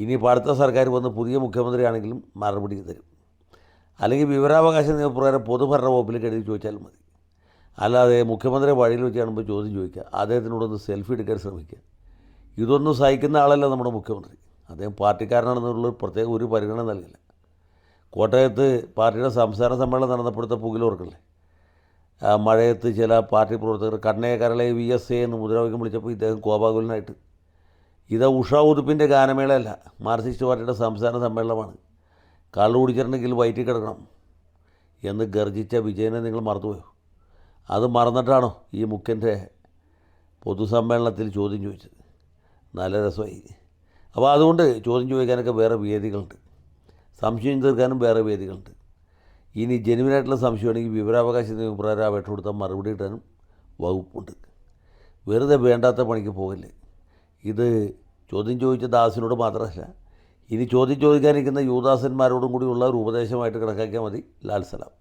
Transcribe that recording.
ഇനിയിപ്പോൾ അടുത്ത സർക്കാർ വന്ന് പുതിയ മുഖ്യമന്ത്രിയാണെങ്കിലും മറുപടി തരും. അല്ലെങ്കിൽ വിവരാവകാശ നിയമപ്രകാരം പൊതുഭരണ വകുപ്പിലേക്ക് എഴുതി ചോദിച്ചാൽ മതി. അല്ലാതെ മുഖ്യമന്ത്രി വഴിയിൽ വെച്ച് കാണുമ്പോൾ ചോദ്യം ചോദിക്കുക, അദ്ദേഹത്തിനോടൊന്ന് സെൽഫി എടുക്കാൻ ശ്രമിക്കുക. ഇതൊന്നും സഹിക്കുന്ന ആളല്ല നമ്മുടെ മുഖ്യമന്ത്രി. അദ്ദേഹം പാർട്ടിക്കാരനാണെന്നുള്ള പ്രത്യേക ഒരു പരിഗണന നൽകില്ല. കോട്ടയത്ത് പാർട്ടിയുടെ സംസ്ഥാന സമ്മേളനം നടന്നപ്പോഴത്തെ പുകിലോർക്കല്ലേ, മഴയത്ത് ചില പാർട്ടി പ്രവർത്തകർ കണ്ണേ കരളെ VSA എന്ന് മുദ്രാവാക്യം വിളിച്ചപ്പോൾ ഇദ്ദേഹം കോപാകുലനായിട്ട്, ഇത് ഉഷാ ഉതുപ്പിൻ്റെ ഗാനമേളയല്ല, മാർക്സിസ്റ്റ് പാർട്ടിയുടെ സംസ്ഥാന സമ്മേളനമാണ്, കള്ളു കുടിച്ചിട്ടുണ്ടെങ്കിൽ വയറ്റിൽ കിടക്കണം എന്ന് ഗർജിച്ച വിജയനെ നിങ്ങൾ മറന്നുപോയോ? അത് മറന്നിട്ടാണോ ഈ മുഖ്യൻ്റെ പൊതുസമ്മേളനത്തിൽ ചോദ്യം ചോദിച്ചത്? നല്ല രസമായി. അപ്പോൾ അതുകൊണ്ട് ചോദ്യം ചോദിക്കാനൊക്കെ വേറെ വേദികളുണ്ട്, സംശയം തീർക്കാനും വേറെ വേദികളുണ്ട്. ഇനി ജെനുവിനായിട്ടുള്ള സംശയമാണെങ്കിൽ വിവരാവകാശ നിയമപ്രകാരം അപേക്ഷ കൊടുത്താൽ മറുപടി കിട്ടാനും വകുപ്പുണ്ട്. വെറുതെ വേണ്ടാത്ത പണിക്ക് പോകല്ലേ. ഇത് ചോദ്യം ചോദിച്ച ദാസിനോട് മാത്രമല്ല, ഇനി ചോദ്യം ചോദിക്കാനിരിക്കുന്ന യുവദാസന്മാരോടും കൂടിയുള്ള ഒരു ഉപദേശമായിട്ട് കണക്കാക്കിയാൽ മതി. ലാൽ സലാം.